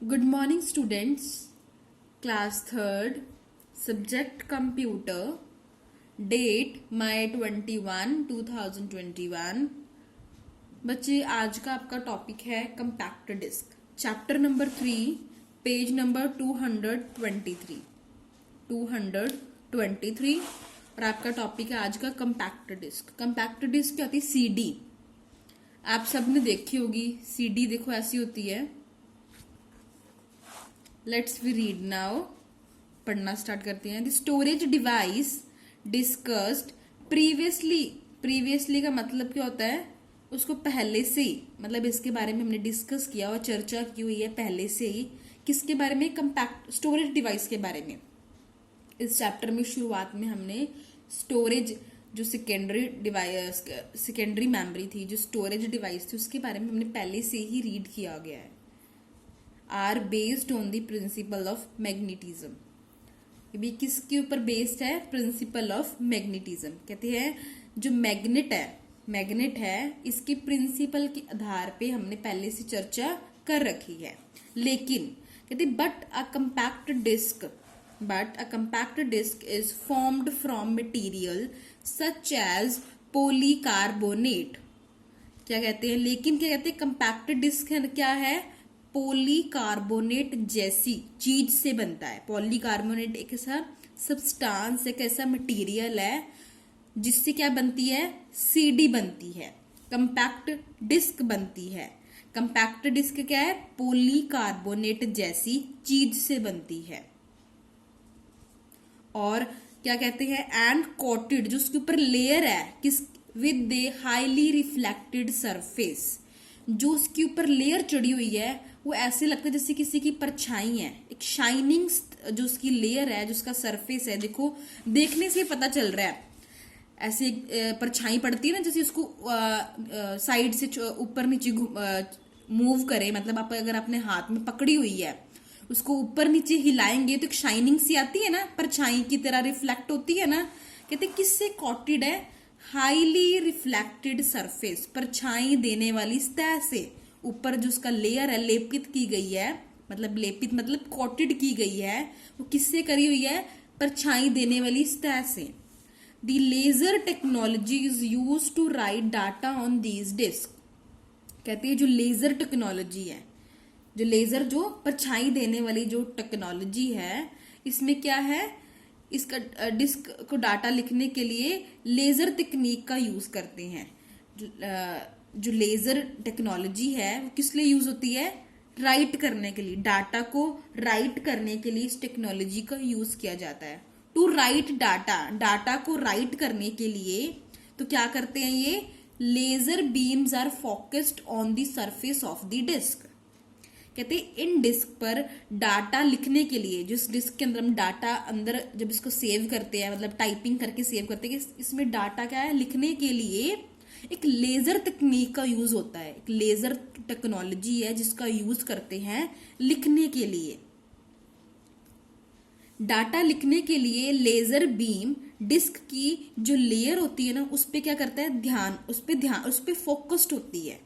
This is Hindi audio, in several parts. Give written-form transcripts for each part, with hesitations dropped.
Good morning, students. Class 3rd, subject computer, date May 21, 2021. बच्चे आज का आपका टॉपिक है compact disc, chapter number 3, page number 223 और आपका टॉपिक है आज का कंपैक्ट डिस्क। कंपैक्ट डिस्क क्या होती है? सीडी। आप सबने देखी होगी सीडी, देखो ऐसी होती है। लेट्स वी रीड नाउ, पढ़ना स्टार्ट करते हैं। The storage device discussed previously का मतलब क्या होता है? उसको पहले से ही, मतलब इसके बारे में हमने डिस्कस किया और चर्चा की हुई है पहले से ही। किसके बारे में? कंपैक्ट स्टोरेज डिवाइस के बारे में। इस चैप्टर में शुरुआत में हमने स्टोरेज जो सेकेंडरी मेमोरी थी, जो स्टोरेज डिवाइस थी, उसके बारे में हमने पहले से ही रीड किया गया है। Are based on the principle of magnetism. ये भी किसके ऊपर बेस्ड है? Principle of magnetism. कहते हैं जो मैग्नेट है इसके प्रिंसिपल के आधार पे हमने पहले से चर्चा कर रखी है। लेकिन कहते but a compact disc is formed from material such as polycarbonate. क्या कहते हैं? लेकिन क्या कहते हैं? कंपैक्ट डिस्क क्या है? पॉलीकार्बोनेट जैसी चीज से बनता है। पॉलीकार्बोनेट एक ऐसा सब्सटेंस, एक ऐसा मटेरियल है जिससे क्या बनती है? सीडी बनती है, कंपैक्ट डिस्क बनती है। कंपैक्ट डिस्क क्या है? पॉलीकार्बोनेट जैसी चीज से बनती है। और क्या कहते हैं? एंड कोटेड, जो उसके ऊपर लेयर है किस with the highly reflected surface. जो उसके ऊपर लेयर चढ़ी हुई है वो ऐसे लगता है जैसे किसी की परछाई है। एक शाइनिंग जो उसकी लेयर है, जो उसका सरफेस है, देखो देखने से पता चल रहा है। ऐसे परछाई पड़ती है ना, जैसे उसको साइड से ऊपर नीचे मूव करे, मतलब आप अगर अपने हाथ में पकड़ी हुई है उसको ऊपर नीचे हिलाएंगे तो एक शाइनिंग सी आती है ना, परछाई की तरह रिफ्लेक्ट होती है ना। कहते किससे कॉटेड है? हाईली रिफ्लेक्टेड सरफेस, परछाई देने वाली सतह से ऊपर जो उसका लेयर है लेपित की गई है, मतलब कोटेड की गई है, वो किससे करी हुई है? परछाई देने वाली सतह से। The laser technology is use to write data on these disc. कहते हैं जो लेजर टेक्नोलॉजी है, जो लेजर जो परछाई देने वाली जो टेक्नोलॉजी है, इसमें क्या है? इसका डिस्क को डाटा लिखने के लिए लेजर तकनीक का यूज करते हैं। जो लेजर टेक्नोलॉजी है वो किस लिए यूज होती है? राइट करने के लिए, डाटा को राइट करने के लिए इस टेक्नोलॉजी का यूज किया जाता है। टू राइट डाटा को राइट करने के लिए तो क्या करते हैं ये? Laser beams are focused on the surface of the disc. कहते हैं इन डिस्क पर डाटा लिखने के लिए, जिस डिस्क के अंदर हम डाटा अंदर जब इसको सेव करते हैं, मतलब टाइपिंग करके सेव करते हैं, इसमें डाटा क्या है? लिखने के लिए एक लेजर तकनीक का यूज होता है। एक लेजर टेक्नोलॉजी है जिसका यूज करते हैं लिखने के लिए। डाटा लिखने के लिए लेजर बीम डिस्क की जो लेयर होती है ना, उस पे क्या करता है? उस पे फोकस्ड होती है।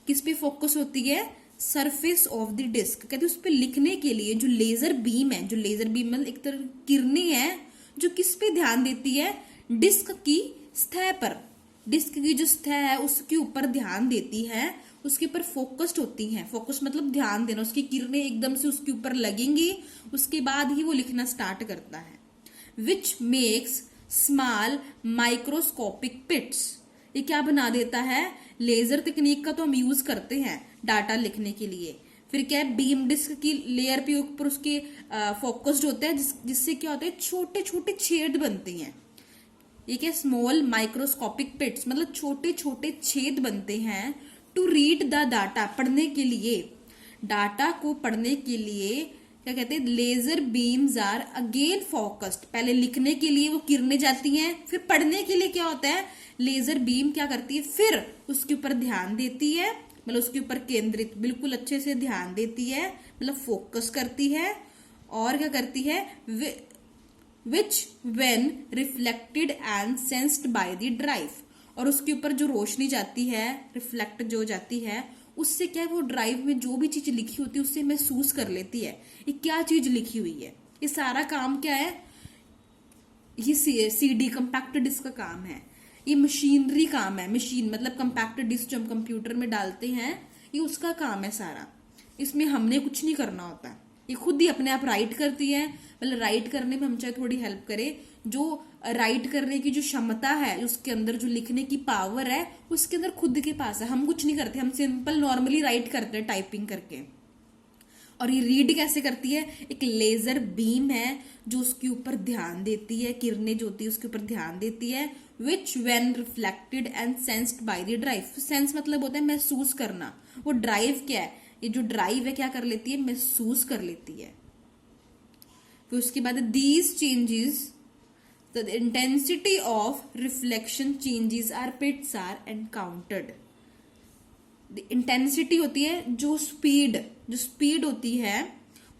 किस पे फोकस होती है? Surface of the disc. कहते हैं उस पे लिखने के लिए जो लेजर बीम है, जो लेजर बीम मतलब एक तरह किरणें हैं जो किस पे ध्यान देती है? डिस्क की सतह पर। डिस्क की जो सतह है उसके ऊपर ध्यान देती है, उसके ऊपर फोकस्ड होती हैं। फोकस मतलब ध्यान देना, उसकी किरणें एकदम से उसके ऊपर लगेंगी, उसके बाद ही वो लिखना स्टार्ट करता है। Which makes small microscopic pits. ये क्या बना देता है? लेजर तकनीक का तो हम यूज करते हैं डाटा लिखने के लिए। फिर क्या है? बीम डिस्क की लेयर पे ऊपर उसके फोकस्ड होता है, जिससे क्या होता है? छोटे छोटे छेद बनते हैं। ये क्या? स्मॉल माइक्रोस्कोपिक पिट्स, मतलब छोटे छोटे छेद बनते हैं। टू रीड द डाटा, पढ़ने के लिए, डाटा को पढ़ने के लिए क्या कहते हैं? Laser beams are again focused. पहले लिखने के लिए वो किरणें जाती हैं, फिर पढ़ने के लिए क्या होता है? लेजर बीम क्या करती है? फिर उसके ऊपर ध्यान देती है, मतलब उसके ऊपर केंद्रित बिल्कुल अच्छे से ध्यान देती है, मतलब फोकस करती है। और क्या करती है? which when reflected and sensed by the drive। और उसके ऊपर जो रोशनी जाती है, रिफ्लेक्ट जो जाती है, उससे क्या है, वो ड्राइव में जो भी चीज लिखी होती है उससे महसूस कर लेती है ये क्या चीज लिखी हुई है। ये सारा काम क्या है, ये सीडी कंपैक्ट डिस्क का काम है। ये मशीनरी काम है, मशीन मतलब कंपैक्ट डिस्क जो हम कंप्यूटर में डालते हैं, ये उसका काम है सारा। इसमें हमने कुछ नहीं करना होता, ये खुद ही अपने आप राइट करती है। मतलब राइट करने में हम चाहे थोड़ी हेल्प करें, जो राइट करने की जो क्षमता है, उसके अंदर जो लिखने की पावर है, उसके अंदर खुद के पास है। हम कुछ नहीं करते, हम सिंपल नॉर्मली राइट करते हैं टाइपिंग करके। और ये रीड कैसे करती है, एक लेजर बीम है जो उसके ऊपर ध्यान देती है, किरणें जो होती है उसके ऊपर ध्यान देती है, विच when reflected and sensed by the drive. Sense मतलब होता है महसूस करना। वो ड्राइव क्या है, ये जो ड्राइव है क्या कर लेती है, महसूस कर लेती है। फिर उसके बाद these changes the intensity of reflection changes are pits are encountered. Intensity होती है जो स्पीड होती है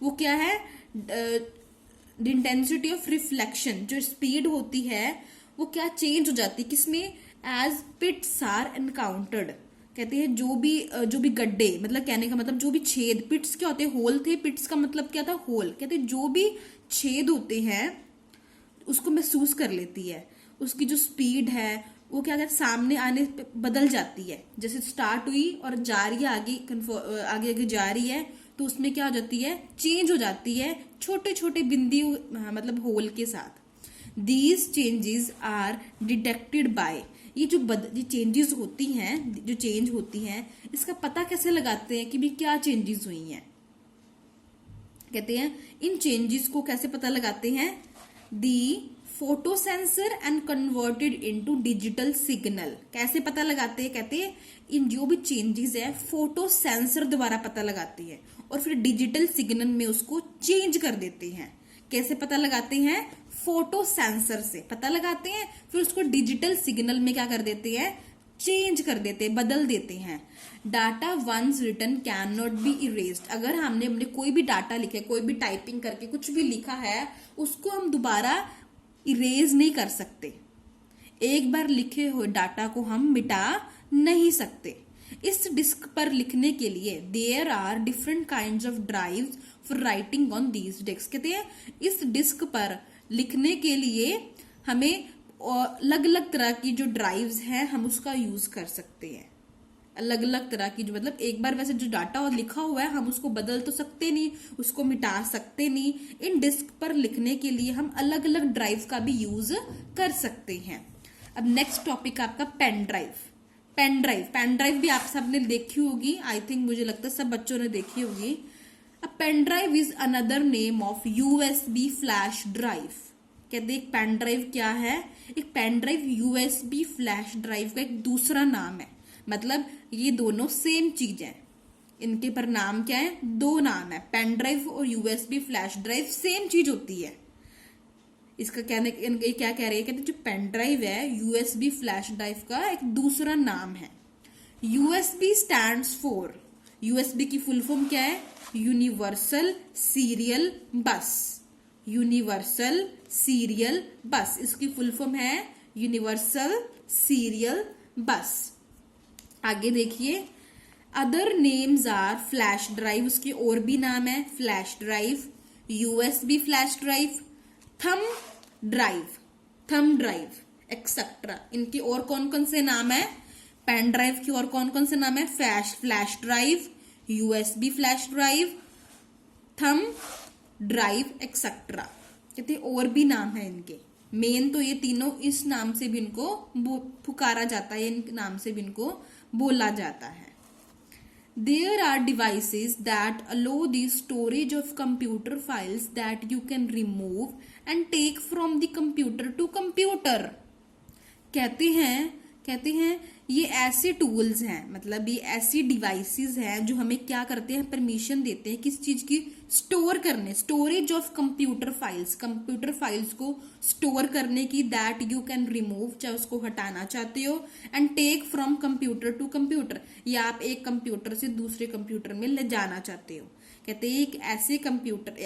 वो क्या है, द इंटेंसिटी ऑफ रिफ्लेक्शन, जो स्पीड होती है वो क्या चेंज हो जाती है किसमें, एज पिट्स आर एनकाउंटर्ड। कहते हैं जो भी गड्ढे, मतलब कहने का मतलब जो भी छेद, पिट्स क्या होते हैं, होल थे, पिट्स का मतलब क्या था, होल। कहते हैं जो भी छेद होते हैं उसको महसूस कर लेती है। उसकी जो स्पीड है वो क्या कहते सामने आने पे बदल जाती है। जैसे स्टार्ट हुई और जा रही है आगे आगे जा रही है, तो उसमें क्या हो जाती है, चेंज हो जाती है छोटे छोटे बिंदु मतलब होल के साथ। These changes are detected by, ये जो चेंजेस होती हैं, जो चेंज होती हैं, इसका पता कैसे लगाते हैं कि भी क्या चेंजेस हुई हैं। कहते हैं इन चेंजेस को कैसे पता लगाते हैं, the photo sensor and converted into digital signal. कैसे पता लगाते हैं, कहते हैं इन जो भी चेंजेस है फोटो सेंसर द्वारा पता लगाती है और फिर डिजिटल सिग्नल में उसको चेंज कर देते हैं। कैसे पता लगाते हैं, फोटो सेंसर से पता लगाते हैं, फिर उसको डिजिटल सिग्नल में क्या कर देते हैं, चेंज कर देते हैं, बदल देते हैं। Data once written can not be erased. अगर हमने कोई भी डाटा लिखा है, कोई भी टाइपिंग करके कुछ भी लिखा है, उसको हम दोबारा इरेज नहीं कर सकते। एक बार लिखे हुए डाटा को हम मिटा नहीं सकते। इस डिस्क पर लिखने के लिए there are different kinds of drives for writing on these disc. कहते हैं इस डिस्क पर लिखने के लिए हमें अलग अलग तरह की जो ड्राइव्स हैं हम उसका यूज कर सकते हैं। अलग अलग तरह की जो मतलब एक बार वैसे जो डाटा लिखा हुआ है हम उसको बदल तो सकते नहीं, उसको मिटा सकते नहीं। इन डिस्क पर लिखने के लिए हम अलग अलग ड्राइव का भी यूज कर सकते हैं। अब नेक्स्ट टॉपिक आपका पेन ड्राइव। पेन ड्राइव भी आप सबने देखी होगी, आई थिंक मुझे लगता है सब बच्चों ने देखी होगी। A pen drive is another name of USB flash drive. कहते एक पेन ड्राइव क्या है, एक pen drive USB flash drive का एक दूसरा नाम है। मतलब ये दोनों सेम चीज है, इनके पर नाम क्या है, दो नाम है। पेन ड्राइव और यूएसबी फ्लैश ड्राइव सेम चीज होती है। इसका कहने क्या कह रहे हैं, कहते जो पेन ड्राइव है यूएसबी फ्लैश ड्राइव का एक दूसरा नाम है। यूएसबी स्टैंड्स फॉर, यूएसबी की फुल फॉर्म क्या है, universal serial bus. Universal serial bus इसकी फुल फॉर्म है यूनिवर्सल सीरियल बस। आगे देखिए, other names are flash drive, उसके और भी नाम है, flash drive, USB flash drive, thumb drive etcetera. इनके और कौन कौन से नाम है, पेन ड्राइव की और कौन कौन से नाम है, flash drive, USB flash drive, thumb drive etcetera. कहते और भी नाम है इनके। मेन तो ये तीनों इस नाम से भी इनको पुकारा जाता है, इन नाम से भी इनको बोला जाता है। There are devices that allow the storage of computer files that you can remove and take from the computer to computer। कहते हैं ये ऐसे टूल्स हैं, मतलब ये ऐसी डिवाइसेस हैं जो हमें क्या करते हैं, परमिशन देते हैं किस चीज की, स्टोर करने, स्टोरेज ऑफ कंप्यूटर फाइल्स को स्टोर करने की, दैट यू कैन रिमूव, चाहे उसको हटाना चाहते हो, and take from computer to computer, या आप एक कंप्यूटर से दूसरे कंप्यूटर में ले जाना चाहते हो। कहते हैं एक ऐसे कंप्यूटर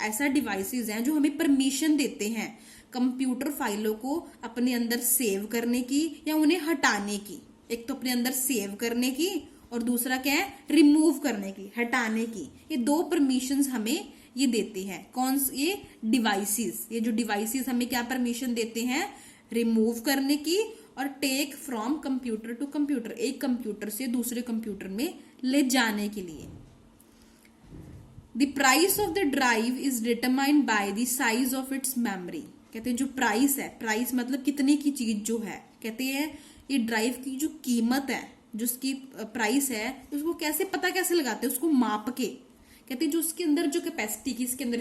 ऐसा डिवाइसेस हैं जो हमें परमिशन देते हैं कंप्यूटर फाइलों को अपने अंदर सेव करने की या उन्हें हटाने की। एक तो अपने अंदर सेव करने की और दूसरा क्या है, रिमूव करने की, हटाने की। ये दो परमिशंस हमें ये देते हैं। कौन ये डिवाइसेस, ये जो डिवाइसेस हमें क्या परमिशन देते हैं, रिमूव करने की और take from computer to computer, एक कंप्यूटर से दूसरे कंप्यूटर में ले जाने के लिए। The price of the drive is determined by the size of its memory. कहते हैं जो प्राइस है, प्राइस मतलब कितने की चीज जो है, कहते हैं ये ड्राइव की जो कीमत है, जो उसकी प्राइस है, उसको कैसे पता कैसे लगाते हैं, उसको माप के। कहते हैं जो उसके अंदर जो कैपेसिटी की, इसके अंदर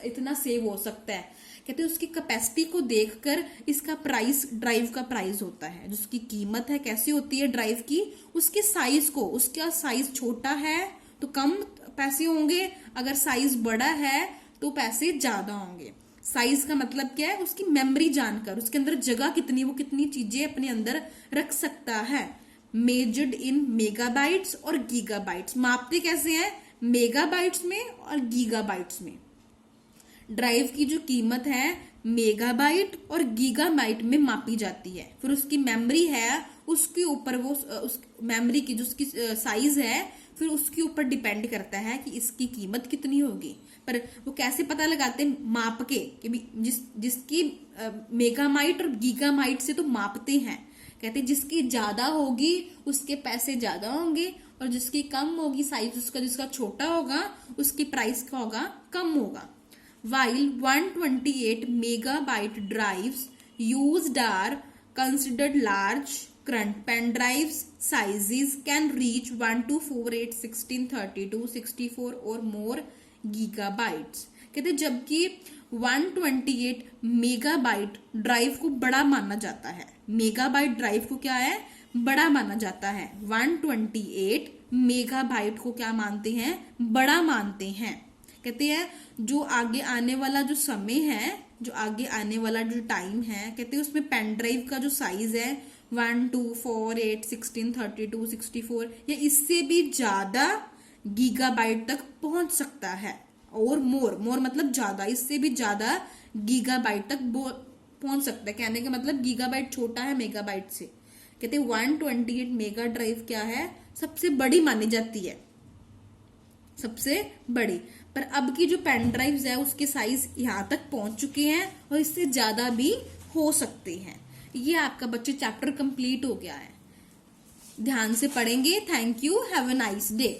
इतना सेव हो सकता है, कहते हैं उसकी कैपेसिटी को देखकर इसका प्राइस, ड्राइव का प्राइस होता है। जो उसकी कीमत है कैसी होती है ड्राइव की, उसके साइज को, उसका साइज छोटा है तो कम पैसे होंगे, अगर साइज बड़ा है तो पैसे ज्यादा होंगे। साइज का मतलब क्या है, उसकी मेमोरी जानकर, उसके अंदर जगह कितनी, वो कितनी चीजें अपने अंदर रख सकता है। मेजर्ड इन मेगाबाइट्स और गीगाबाइट्स, मापते कैसे हैं, मेगाबाइट्स में और गीगाबाइट्स में। ड्राइव की जो कीमत है मेगाबाइट और गीगाबाइट में मापी जाती है। फिर उसकी मेमोरी है, उसके ऊपर वो उस मेमोरी की जो उसकी साइज है, फिर उसके ऊपर डिपेंड करता है कि इसकी कीमत कितनी होगी। पर वो कैसे पता लगाते हैं, माप के, कि जिसकी मेगाबाइट और गीगाबाइट से तो मापते हैं। कहते हैं जिसकी ज्यादा होगी उसके पैसे ज्यादा होंगे, और जिसकी कम होगी साइज उसका, जिसका छोटा होगा उसकी प्राइस का होगा कम होगा। While 128 megabyte drives used are considered large, current pen drives sizes can reach 128, 16, 32, 64 or more gigabytes। कहते जबकि 128 मेगाबाइट ड्राइव को बड़ा माना जाता है। मेगाबाइट ड्राइव को क्या है, बड़ा माना जाता है। 128 मेगाबाइट को क्या मानते हैं, बड़ा मानते हैं। कहते हैं जो आगे आने वाला जो समय है, जो आगे आने वाला जो टाइम है, कहते हैं उसमें पेन ड्राइव का जो साइज है 1, 2, 4, 8, 16, 32, 64 या इससे भी ज्यादा गीगाबाइट तक पहुंच सकता है। और मोर मतलब ज्यादा, इससे भी ज्यादा गीगाबाइट तक पहुंच सकता है। कहने का मतलब गीगाबाइट छोटा है मेगाबाइट से। कहते हैं 128 मेगा ड्राइव क्या है, सबसे बड़ी मानी जाती है, सबसे बड़ी। पर अब की जो पेन ड्राइव्स है उसके साइज यहाँ तक पहुंच चुके हैं और इससे ज्यादा भी हो सकते हैं। ये आपका बच्चे चैप्टर कंप्लीट हो गया है। ध्यान से पढ़ेंगे। Thank you, have a nice day.